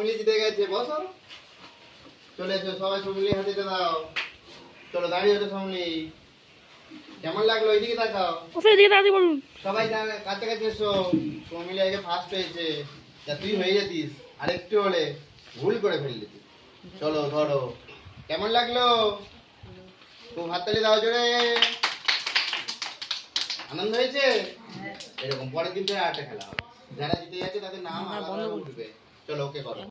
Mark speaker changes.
Speaker 1: সমলি জিতে গেছে, বসো। চলে এসো সবাই, সমলি হাতে দাও। চলো দাঁড়িয়ে ওঠো সমলি। কেমন লাগলো? এইদিকে তাকাও। সবাই কাছাকাছি এসো। সমলি আগে ফার্স্ট হয়েছে, তা তুই হয়ে যেতিস আরেকটু হলে, ভুল করে ফেললি। চলো ধরো। কেমন লাগলো? খুব হাততালি দাও জোরে। আনন্দ হয়েছে? এরকম পরের দিন থেকে আরেকটা খেলা হবে, যারা জিতে যাচ্ছে তাদের নাম আলাদা উঠবে। চলো ওকে করো।